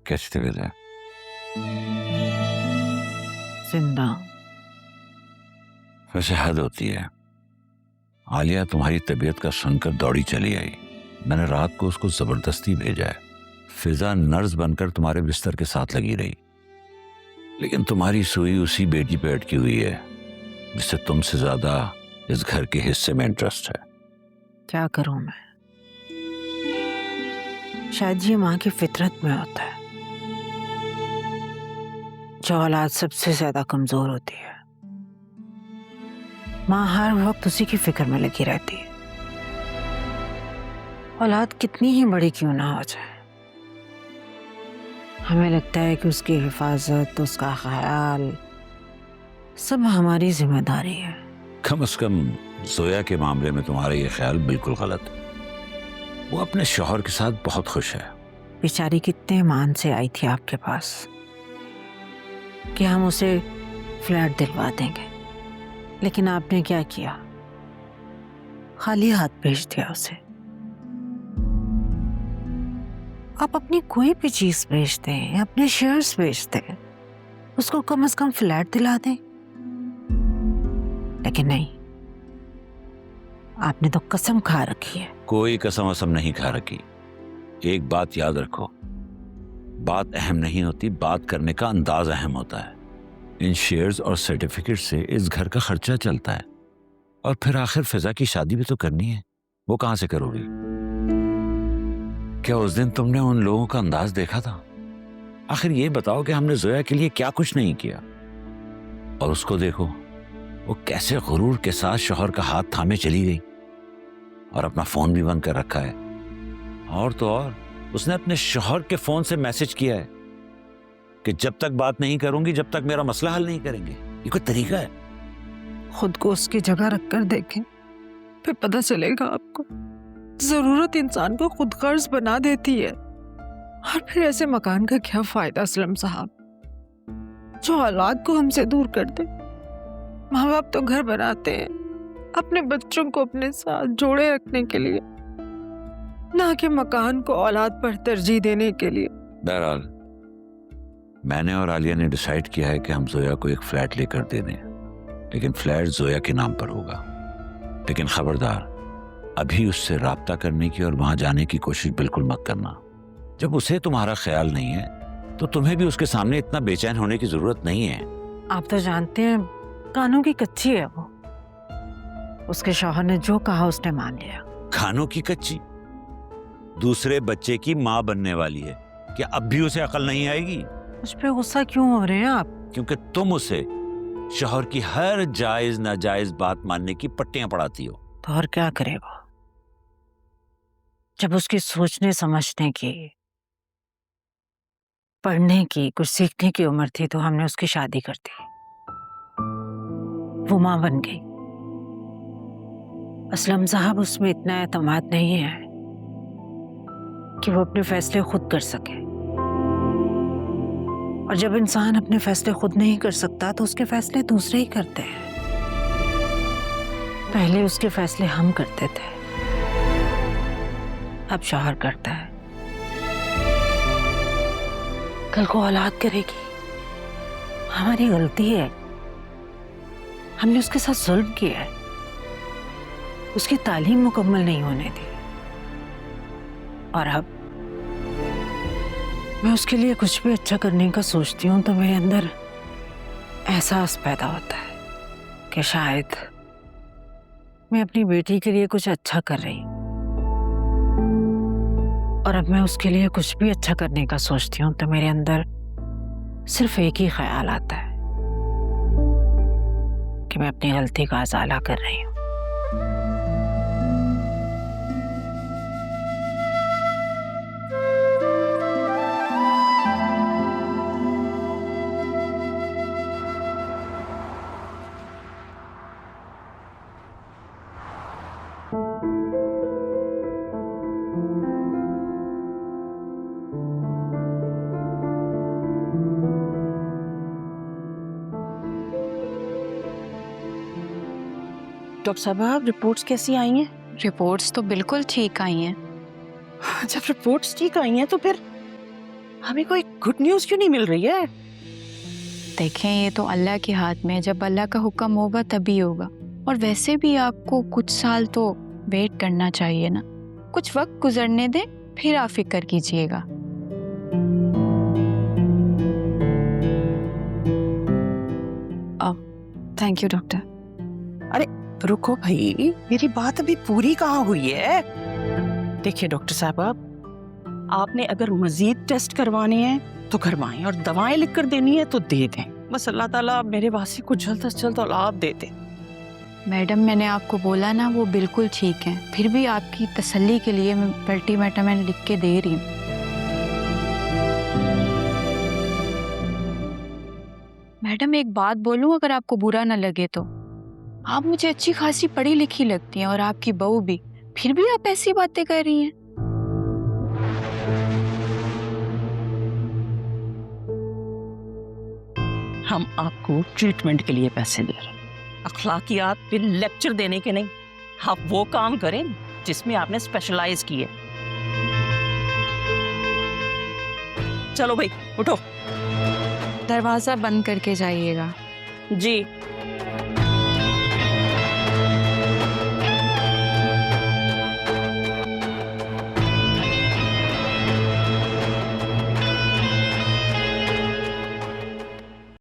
कैसी तबीयत है? जिंदा। वैसे हद होती है। आलिया तुम्हारी तबीयत का सुनकर दौड़ी चली आई। मैंने रात को उसको जबरदस्ती भेजा है। फिजा नर्स बनकर तुम्हारे बिस्तर के साथ लगी रही, लेकिन तुम्हारी सुई उसी बेटी पे अटकी हुई है जिससे तुमसे ज्यादा इस घर के हिस्से में इंटरेस्ट है। क्या करूं मैं? शायद ये माँ की फितरत में होता है। जो औलाद सबसे ज्यादा कमजोर होती है, माँ हर वक्त उसी की फिक्र में लगी रहती है। औलाद कितनी ही बड़ी क्यों ना हो जाए, हमें लगता है कि उसकी हिफाजत, उसका ख्याल सब हमारी जिम्मेदारी है। कम से कम जोया के मामले में तुम्हारा ये ख्याल बिल्कुल गलत है। वो अपने शौहर के साथ बहुत खुश है। बेचारी कितने मान से आई थी आपके पास कि हम उसे फ्लैट दिलवा देंगे, लेकिन आपने क्या किया? खाली हाथ भेज दिया उसे। आप अपनी कोई भी चीज बेच दें, अपने शेयर्स बेच दें, उसको कम से कम फ्लैट दिला दें, लेकिन नहीं, आपने तो कसम खा रखी है। कोई कसम वसम नहीं खा रखी। एक बात याद रखो, बात अहम नहीं होती, बात करने का अंदाज अहम होता है। इन शेयर्स और सर्टिफिकेट से इस घर का खर्चा चलता है, और फिर आखिर फिजा की शादी भी तो करनी है। वो कहां से करोगी? क्या उस दिन तुमने उन लोगों का अंदाज देखा था? आखिर ये बताओ कि हमने जोया के लिए क्या कुछ नहीं किया। और उसको देखो, वो कैसे गुरूर के साथ शौहर का हाथ थामे चली गई, और अपना फोन भी बंद कर रखा है। और तो और उसने अपने शौहर के फोन से मैसेज किया है कि जब तक बात नहीं करूंगी, जब तक मेरा मसला हल नहीं करेंगे। ये कोई तरीका है? खुद को उसकी जगह रखकर देखें, फिर पता चलेगा आपको। जरूरत इंसान को खुद कर्ज बना देती है। और फिर ऐसे मकान का क्या फायदा असलम साहब, जो औलाद को हमसे दूर कर दे। माँ बाप तो घर बनाते हैं अपने बच्चों को अपने साथ जोड़े रखने के लिए, ना कि मकान को औलाद पर तरजीह देने के लिए। बहरहाल मैंने और आलिया ने डिसाइड किया है कि हम जोया को एक फ्लैट लेकर दे दें, लेकिन फ्लैट जोया के नाम पर होगा। लेकिन खबरदार, अभी उससे राब्ता करने की और वहां जाने की कोशिश बिल्कुल मत करना। जब उसे तुम्हारा ख्याल नहीं है तो तुम्हें भी उसके सामने इतना बेचैन होने की जरूरत नहीं है। आप तो जानते हैं कानों की कच्ची है वो। उसके शौहर ने जो कहा उसने मान लिया। खानों की कच्ची? दूसरे बच्चे की माँ बनने वाली है, क्या अब भी उसे अकल नहीं आएगी? मुझ पे गुस्सा क्यों हो रहे हैं आप? क्योंकि तुम उसे शौहर की हर जायज नाजायज बात मानने की पट्टियां पढ़ाती हो। तो और क्या करे वो? जब उसकी सोचने समझने की, पढ़ने की, कुछ सीखने की उम्र थी तो हमने उसकी शादी कर दी। वो माँ बन गई। असलम साहब उसमें इतना एतमाद नहीं है कि वो अपने फैसले खुद कर सके। और जब इंसान अपने फैसले खुद नहीं कर सकता तो उसके फैसले दूसरे ही करते हैं। पहले उसके फैसले हम करते थे, अब शौहर करता है। कल को औलाद करेगी। हमारी गलती है, हमने उसके साथ जुल्म किया है, उसकी तालीम मुकम्मल नहीं होने दी। और अब मैं उसके लिए कुछ भी अच्छा करने का सोचती हूँ तो मेरे अंदर एहसास पैदा होता है कि शायद मैं अपनी बेटी के लिए कुछ अच्छा कर रही हूँ। और अब मैं उसके लिए कुछ भी अच्छा करने का सोचती हूँ तो मेरे अंदर सिर्फ एक ही ख्याल आता है कि मैं अपनी गलती का अज़ाला कर रही हूँ। डॉक्टर साहब, रिपोर्ट्स कैसी आई हैं? रिपोर्ट्स तो बिल्कुल ठीक आई हैं। जब रिपोर्ट्स ठीक आई हैं तो फिर हमें कोई गुड न्यूज क्यों नहीं मिल रही है? देखें, ये तो अल्लाह के हाथ में है। जब अल्लाह का हुक्म होगा तभी होगा। और वैसे भी आपको कुछ साल तो वेट करना चाहिए ना। कुछ वक्त गुजरने दें, फिर आप फिक्र कीजिएगा। Thank you doctor. अरे रुको भाई, मेरी बात अभी पूरी कहाँ हुई है? देखिए डॉक्टर साहब, आपने अगर मजीद टेस्ट करवाने हैं तो करवाएं, और दवाएं लिख कर देनी है तो दे दें। बस अल्लाह ताला मेरे वासी को जल्द से जल्द औलाद दे दे। मैडम, मैंने आपको बोला ना वो बिल्कुल ठीक है। फिर भी आपकी तसल्ली के लिए मैं मल्टीविटामिन लिख के दे रही हूँ। मैडम, एक बात बोलूं, अगर आपको बुरा ना लगे तो। आप मुझे अच्छी खासी पढ़ी लिखी लगती हैं और आपकी बहू भी, फिर भी आप ऐसी बातें कर रही हैं। हम आपको ट्रीटमेंट के लिए पैसे दे रहे हैं, अखलाकियात पे लेक्चर देने के नहीं। आप वो काम करें जिसमें आपने स्पेशलाइज किए। चलो भाई उठो। दरवाजा बंद करके जाइएगा। जी।